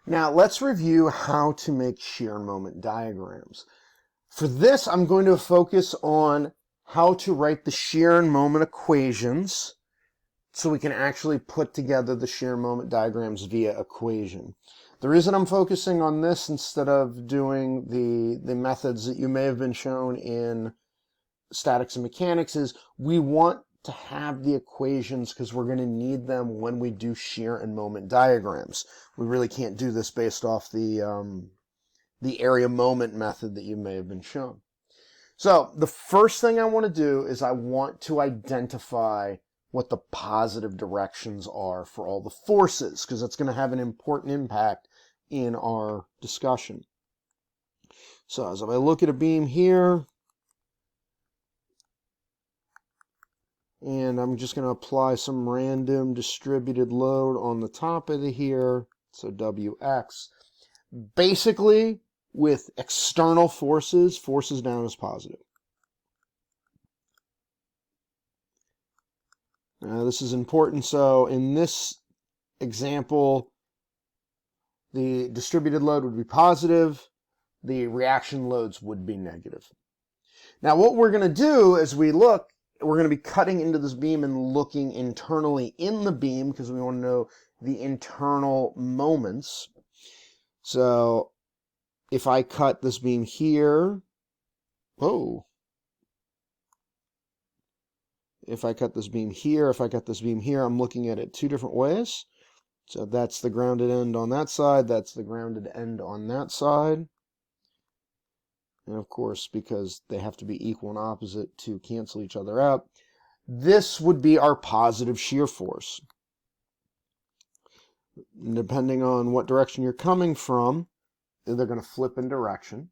Now let's review how to make shear moment diagrams. For this, I'm going to focus on how to write the shear and moment equations so we can actually put together the shear moment diagrams via equation. The reason I'm focusing on this instead of doing the methods that you may have been shown in statics and mechanics is we want to have the equations because we're going to need them when we do shear and moment diagrams. We really can't do this based off the area moment method that you may have been shown. So the first thing I want to do is I want to identify what the positive directions are for all the forces, because that's going to have an important impact in our discussion. So as if I look at a beam here, and I'm just going to apply some random distributed load on the top of here, so Wx. Basically, with external forces, forces down is positive. Now, this is important. So in this example, the distributed load would be positive. The reaction loads would be negative. Now, what we're going to do as we look, we're going to be cutting into this beam and looking internally in the beam because we want to know the internal moments. So if I cut this beam here, if I cut this beam here, if I cut this beam here, I'm looking at it two different ways. So that's the grounded end on that side, that's the grounded end on that side. And of course, because they have to be equal and opposite to cancel each other out, this would be our positive shear force. Depending on what direction you're coming from, they're going to flip in direction.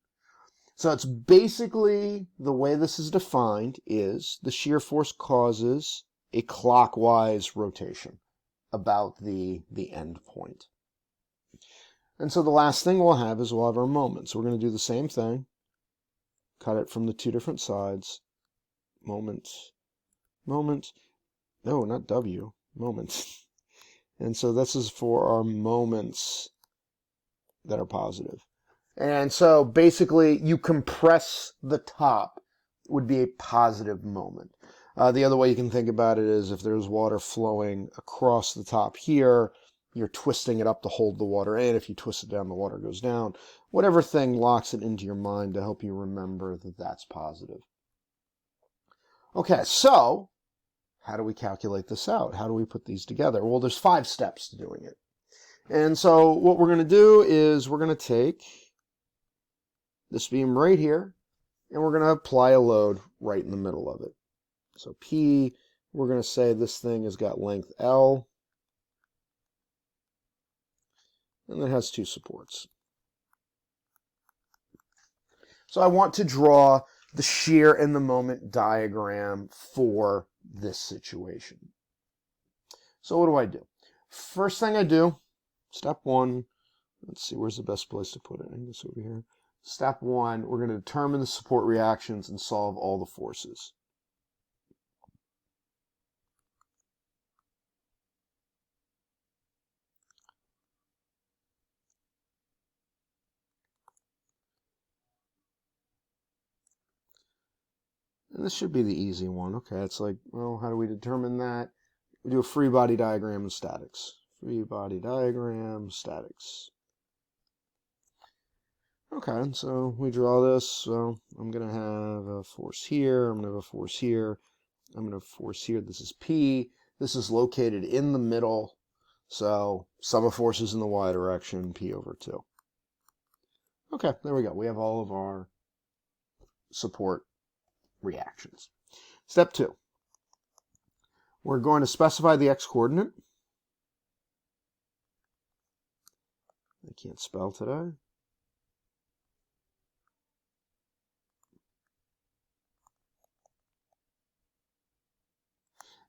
So it's basically, the way this is defined is the shear force causes a clockwise rotation about the end point. And so the last thing we'll have is we'll have our moment. So we're going to do the same thing. Cut it from the two different sides. Moment. No, not W. Moment. And so this is for our moments that are positive. And so basically you compress the top would be a positive moment. The other way you can think about it is if there's water flowing across the top here, you're twisting it up to hold the water in. If you twist it down, the water goes down. Whatever thing locks it into your mind to help you remember that that's positive. Okay, so how do we calculate this out? How do we put these together? Well, there's 5 steps to doing it. And so what we're going to do is we're going to take this beam right here, and we're going to apply a load right in the middle of it. So P, we're going to say this thing has got length L, and it has 2 supports. So I want to draw the shear and the moment diagram for this situation. So what do? First thing I do, step 1, let's see, where's the best place to put it? I guess over here. Step 1, we're going to determine the support reactions and solve all the forces. And this should be the easy one. Okay, it's like, well, how do we determine that? We do a free body diagram in statics. Free body diagram, statics. Okay, so we draw this. So I'm going to have a force here. I'm going to have a force here. I'm going to have a force here. This is P. This is located in the middle. So sum of forces in the y direction, P over 2. Okay, there we go. We have all of our support reactions. Step 2. We're going to specify the x-coordinate. I can't spell today.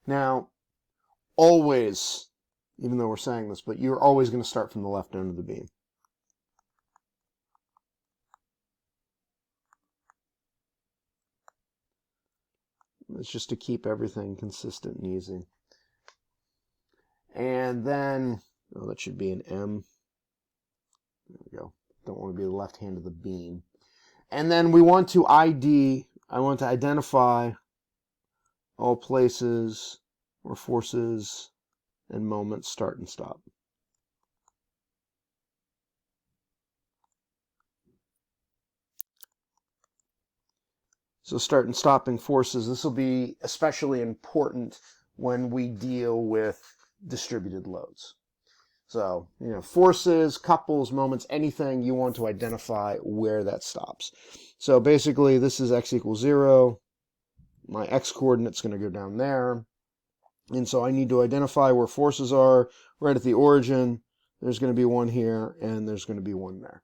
Now, always, even though we're saying this, but you're always going to start from the left end of the beam. It's just to keep everything consistent and easy. And then, oh, that should be an M. There we go. Don't want to be the left hand of the beam. And then we want to ID, I want to identify all places where forces and moments start and stop. So start and stopping forces, this will be especially important when we deal with distributed loads. So, forces, couples, moments, anything you want to identify where that stops. So basically, this is x equals 0. My x coordinate's going to go down there. And so I need to identify where forces are right at the origin. There's going to be one here, and there's going to be one there.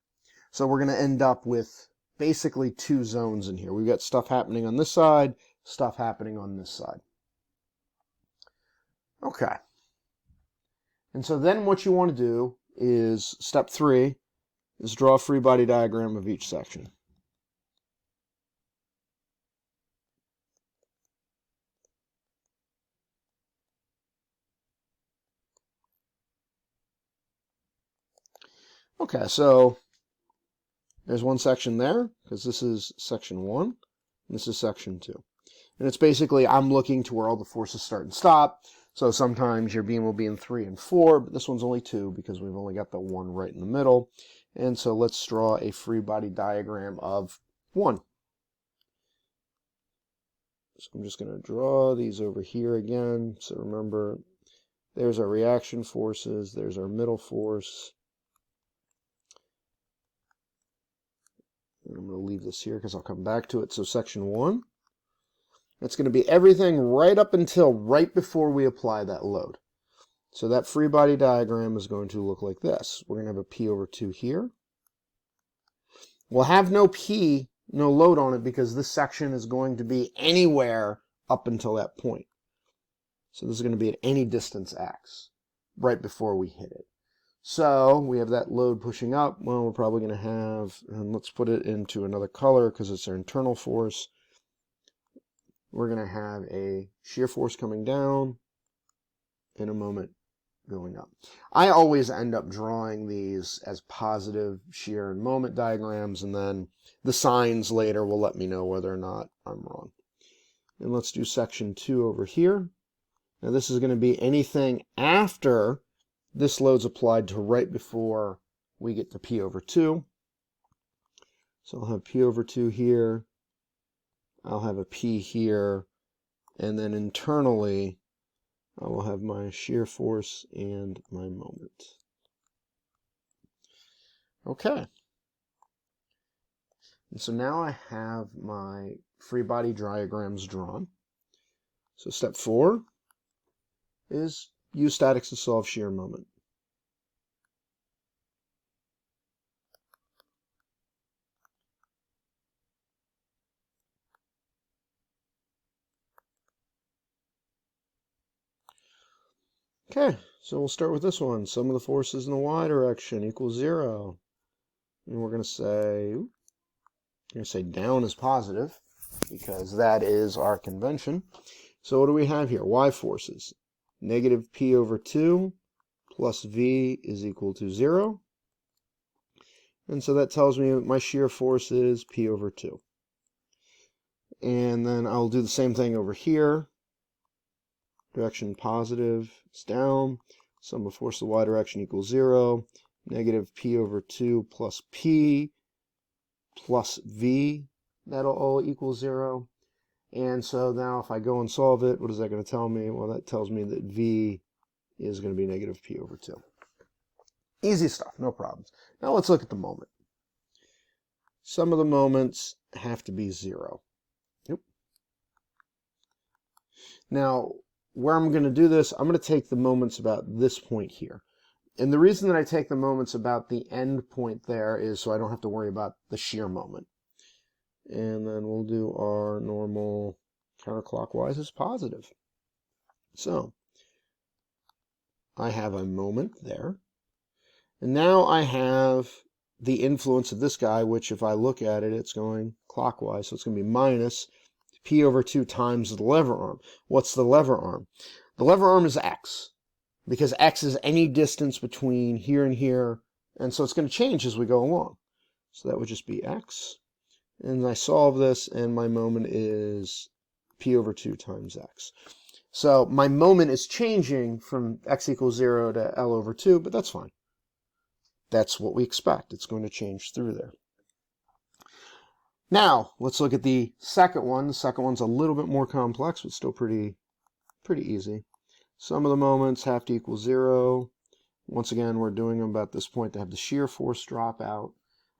So we're going to end up with basically two zones in here. We've got stuff happening on this side, stuff happening on this side. Okay. And so then what you want to do is, step 3, is draw a free body diagram of each section. Okay, so there's one section there, because this is section 1, and this is section 2. And it's basically, I'm looking to where all the forces start and stop. So sometimes your beam will be in 3 and 4, but this one's only 2 because we've only got the 1 right in the middle. And so let's draw a free body diagram of 1. So I'm just going to draw these over here again. So remember, there's our reaction forces, there's our middle force. And I'm going to leave this here because I'll come back to it. So section 1. It's going to be everything right up until right before we apply that load. So that free body diagram is going to look like this. We're going to have a P over 2 here. We'll have no P, no load on it, because this section is going to be anywhere up until that point. So this is going to be at any distance x, right before we hit it. So we have that load pushing up. Well, we're probably going to have, and let's put it into another color because it's our internal force. We're going to have a shear force coming down in a moment going up. I always end up drawing these as positive shear and moment diagrams, and then the signs later will let me know whether or not I'm wrong. And let's do section 2 over here. Now this is going to be anything after this load's applied to right before we get to P over 2. So I'll have P over 2 here. I'll have a P here, and then internally I will have my shear force and my moment. Okay. And so now I have my free body diagrams drawn. So step 4 is use statics to solve shear moment. Okay, so we'll start with this one. Sum of the forces in the y direction equals 0. And we're going to say down is positive, because that is our convention. So what do we have here? Y forces. Negative P over 2 plus V is equal to 0. And so that tells me my shear force is P over 2. And then I'll do the same thing over here. Direction positive is down. Sum of force in the y direction equals 0. Negative P over 2 plus P plus V. That'll all equal 0. And so now if I go and solve it, what is that going to tell me? Well, that tells me that V is going to be negative P over 2. Easy stuff, no problems. Now let's look at the moment. Some of the moments have to be 0. Yep. Now, where I'm going to do this, I'm going to take the moments about this point here. And the reason that I take the moments about the end point there is so I don't have to worry about the shear moment. And then we'll do our normal counterclockwise is positive. So I have a moment there. And now I have the influence of this guy, which if I look at it, it's going clockwise. So it's going to be minus P over 2 times the lever arm. What's the lever arm? The lever arm is x, because x is any distance between here and here And so it's going to change as we go along. So that would just be x. And I solve this, and my moment is p over 2 times x. So my moment is changing from x equals 0 to L over 2, but that's fine. That's what we expect. It's going to change through there. Now, let's look at the second one. The second one's a little bit more complex, but still pretty easy. Sum of the moments have to equal 0. Once again, we're doing them about this point to have the shear force drop out.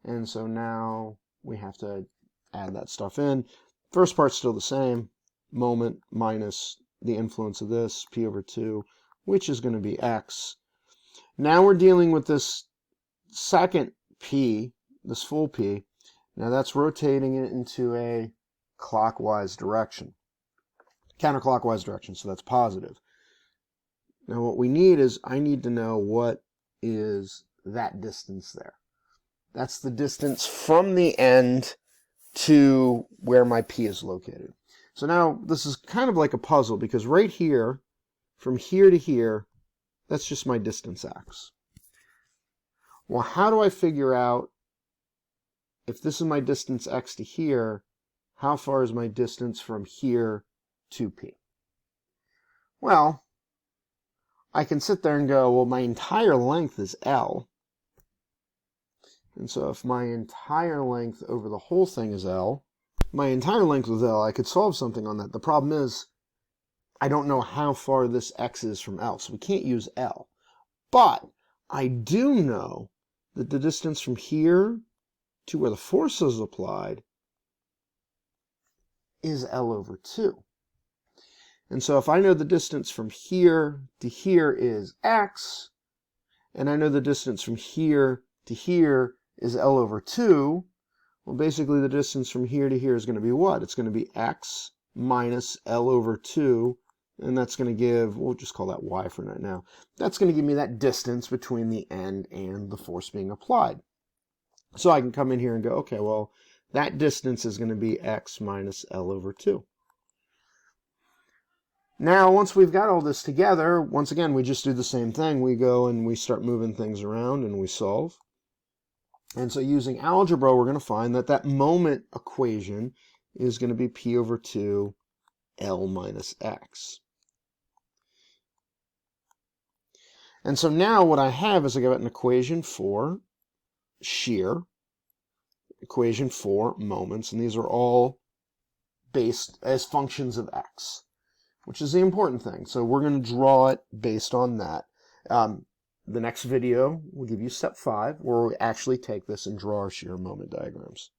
And so now we have to add that stuff in. First part's still the same. Moment minus the influence of this, p over 2, which is going to be x. Now we're dealing with this second p, this full p. Now that's rotating it into a clockwise direction, counterclockwise direction, so that's positive. Now what we need is, I need to know what is that distance there. That's the distance from the end to where my p is located. So now this is kind of like a puzzle, because right here, from here to here, that's just my distance x. Well, how do I figure out, if this is my distance x to here, how far is my distance from here to p? Well, I can sit there and go, well, my entire length is L. And so if my entire length over the whole thing is L, my entire length is L, I could solve something on that. The problem is, I don't know how far this x is from L, so we can't use L. But I do know that the distance from here to where the force is applied is L over 2. And so if I know the distance from here to here is x, and I know the distance from here to here is L over 2, well, basically the distance from here to here is going to be what? It's going to be x minus L over 2, and that's going to give, we'll just call that y for now. That's going to give me that distance between the end and the force being applied. So I can come in here and go, okay, well, that distance is going to be x minus L over 2. Now, once we've got all this together, once again, we just do the same thing. We go and we start moving things around and we solve. And so using algebra, we're going to find that that moment equation is going to be p over 2 L minus x. And so now what I have is I got an equation for shear, equation for moments, and these are all based as functions of x, which is the important thing. So we're going to draw it based on that. The next video will give you step 5, where we actually take this and draw our shear moment diagrams.